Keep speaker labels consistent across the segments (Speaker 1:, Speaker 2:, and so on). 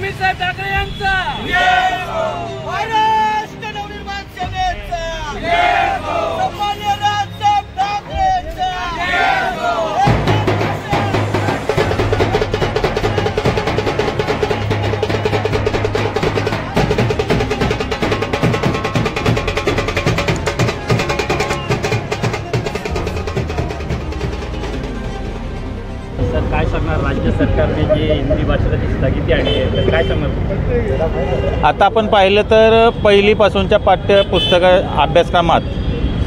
Speaker 1: अमित ठाकरे यांचा महाराष्ट्र नवनिर्माण सेनेचा सन्माननीय राजसाहेब ठाकरेंचा
Speaker 2: काय सांगणार राज्य सरकारने जी हिंदी भाषेला जी स्थगिती आणली आहे तर काय सांगणार?
Speaker 3: आता आपण पाहिलं तर पहिलीपासूनच्या पाठ्यपुस्तक अभ्यासक्रमात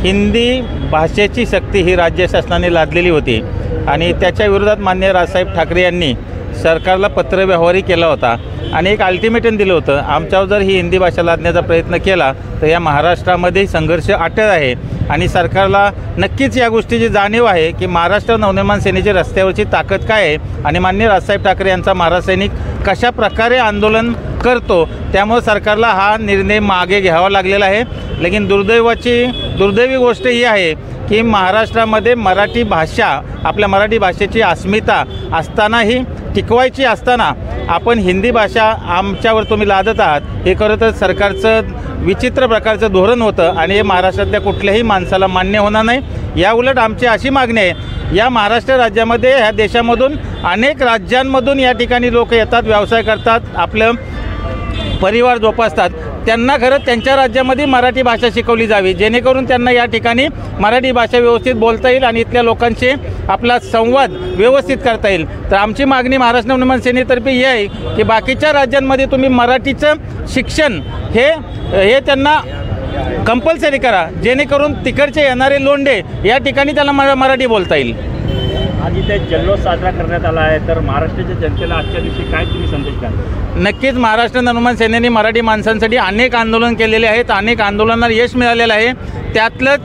Speaker 3: हिंदी भाषेची सक्ती ही राज्य शासनाने लादलेली होती आणि त्याच्या विरोधात माननीय राजसाहेब ठाकरे यांनी सरकारला पत्रव्यवहारही केला होता आणि एक अल्टिमेटम दिलं होतं, आमच्यावर जर ही हिंदी भाषा लादण्याचा प्रयत्न केला तर या महाराष्ट्रामध्ये संघर्ष अटळ आहे आणि सरकारला नक्कीच या गोष्टीची जाणीव आहे की महाराष्ट्र नवनिर्माण सेनेची रस्त्यावरची ताकद काय आहे आणि माननीय राजसाहेब ठाकरे यांचा महाराष्ट्र सैनिक कशा प्रकारे आंदोलन करतो, त्यामुळे सरकारला हा निर्णय मागे घ्यावा लागलेला आहे. लेकिन दुर्दैवी गोष्ट ही आहे की महाराष्ट्रामध्ये मराठी भाषा आपल्या मराठी भाषेची अस्मिता असतानाही टिकवायची असताना आपण हिंदी भाषा आमच्यावर तुम्ही लादत आहात, हे खरं तर सरकारचं विचित्र प्रकारचं धोरण होतं आणि हे महाराष्ट्रातल्या कुठल्याही माणसाला मान्य होणार नाही. या उलट आमची अशी मागणी आहे, या महाराष्ट्र राज्यामध्ये ह्या देशामधून अनेक राज्यांमधून या ठिकाणी लोक येतात, व्यवसाय करतात, आपलं परिवार जोपासतात, त्यांना खरं त्यांच्या राज्यामध्ये मराठी भाषा शिकवली जावी जेणेकरून त्यांना या ठिकाणी मराठी भाषा व्यवस्थित बोलता येईल आणि इथल्या लोकांशी आपला संवाद व्यवस्थित करता येईल. तर आमची मागणी महाराष्ट्र नवनिर्माण सेनेतर्फे ही आहे की बाकीच्या राज्यांमध्ये तुम्ही मराठीचं शिक्षण हे त्यांना कंपल्सरी करा जेणेकरून तिकडचे येणारे लोंढे या ठिकाणी त्यांना मराठी बोलता येईल.
Speaker 2: आज इथे जल्लोष साजरा करण्यात आला आहे तर महाराष्ट्राच्या जनतेला आजच्या दिवशी काय तुम्ही संदेश द्याल?
Speaker 3: नक्कीच महाराष्ट्र नवनिर्माण सेनेने मराठी माणसांसाठी अनेक आंदोलन केलेले आहेत, अनेक आंदोलनांना यश मिळालेलं आहे.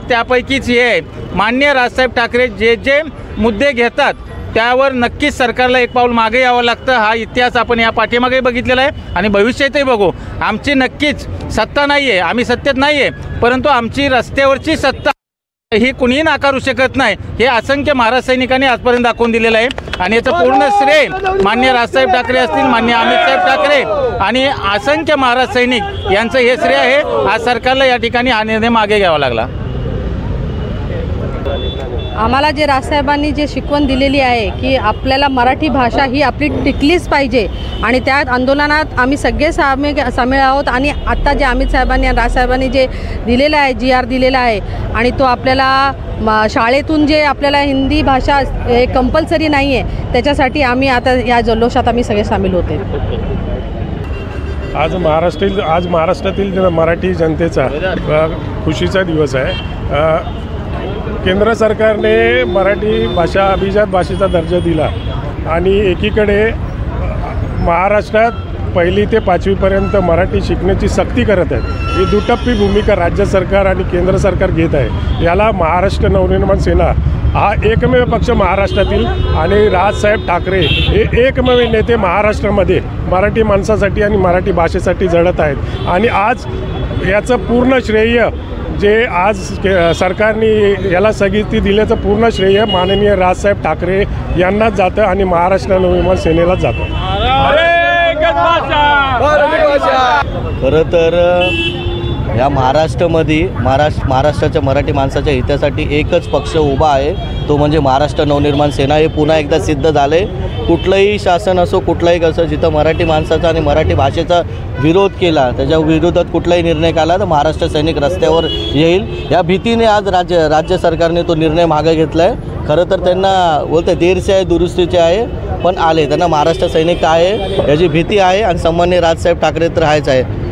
Speaker 3: त्यापैकीच हे आहे, माननीय राजसाहेब ठाकरे जे मुद्दे घेतात त्यावर नक्कीच सरकारला एक पाऊल मागे यावं लागतं. हा इतिहास आपण या पाठीमागे बघितलेला आहे आणि भविष्यातही बघू. आमची नक्कीच सत्ता नाही आहे, आम्ही सत्तेत नाही आहे, परंतु आमची रस्त्यावरची सत्ता ही कुणीही नाकारू शकत नाही, हे असंख्य महाराज सैनिकांनी आजपर्यंत दाखवून दिलेलं आहे आणि याचं पूर्ण श्रेय माननीय राजसाहेब ठाकरे असतील, माननीय अमितसाहेब ठाकरे आणि असंख्य महाराज सैनिक यांचं हे श्रेय आहे. आज सरकारला या ठिकाणी हा निर्णय मागे घ्यावा लागला.
Speaker 4: आम्हाला जे राजसाहेबांनी जे शिकवण दिलेली आहे की आपल्याला मराठी भाषा ही आपली टिकलीच पाहिजे आणि त्या आंदोलनात आम्ही सगळे सामील आहोत आणि आत्ता जे अमित साहेबांनी आणि राजसाहेबांनी जे दिलेलं आहे GR दिलेला आहे आणि तो आपल्याला शाळेतून जे आपल्याला हिंदी भाषा कंपल्सरी नाही आहे त्याच्यासाठी आम्ही आता या जल्लोषात आम्ही सगळे सामील होते.
Speaker 5: आज महाराष्ट्रातील मराठी जनतेचा खुशीचा दिवस आहे. केंद्र सरकारने मराठी भाषा अभिजात भाषेचा दर्जा दिला आणि एकीकडे महाराष्ट्रात 1ली ते 5वीपर्यंत मराठी शिकण्याची सक्ती करत आहे. ही दुटप्पी भूमिका राज्य सरकार आणि केंद्र सरकार घेत आहे. याला महाराष्ट्र नवनिर्माण सेना हा एकमेव पक्ष महाराष्ट्रातील आणि राजसाहेब ठाकरे हे एकमेव नेते महाराष्ट्रामध्ये मराठी माणसासाठी आणि मराठी भाषेसाठी झडत आहेत आणि आज याचं पूर्ण श्रेय जे आज सरकारने याला स्थगिती दिल्याचं पूर्ण श्रेय माननीय राजसाहेब ठाकरे यांनाच जातं आणि महाराष्ट्र नवनिर्माण सेनेलाच जातं.
Speaker 6: खरं तर या महाराष्ट्राच्या मराठी माणसाच्या हितासाठी एकच पक्ष उभा आहे, तो म्हणजे महाराष्ट्र नवनिर्माण सेना. हे पुन्हा एकदा सिद्ध झाले. कुठलंही शासन असो, कुठलाही असो, जिथं मराठी माणसाचा आणि मराठी भाषेचा विरोध केला, त्याच्या विरोधात कुठलाही निर्णय काढला तर महाराष्ट्र सैनिक रस्त्यावर येईल या भीतीने आज राज्य सरकारने तो निर्णय मागे घेतला आहे. खरं तर त्यांना बोलते देरचे आहे दुरुस्तीचे आहे पण आले, त्यांना महाराष्ट्र सैनिक आहे याची भीती आहे आणि सन्माननीय राजसाहेब ठाकरे तर आहेच आहे.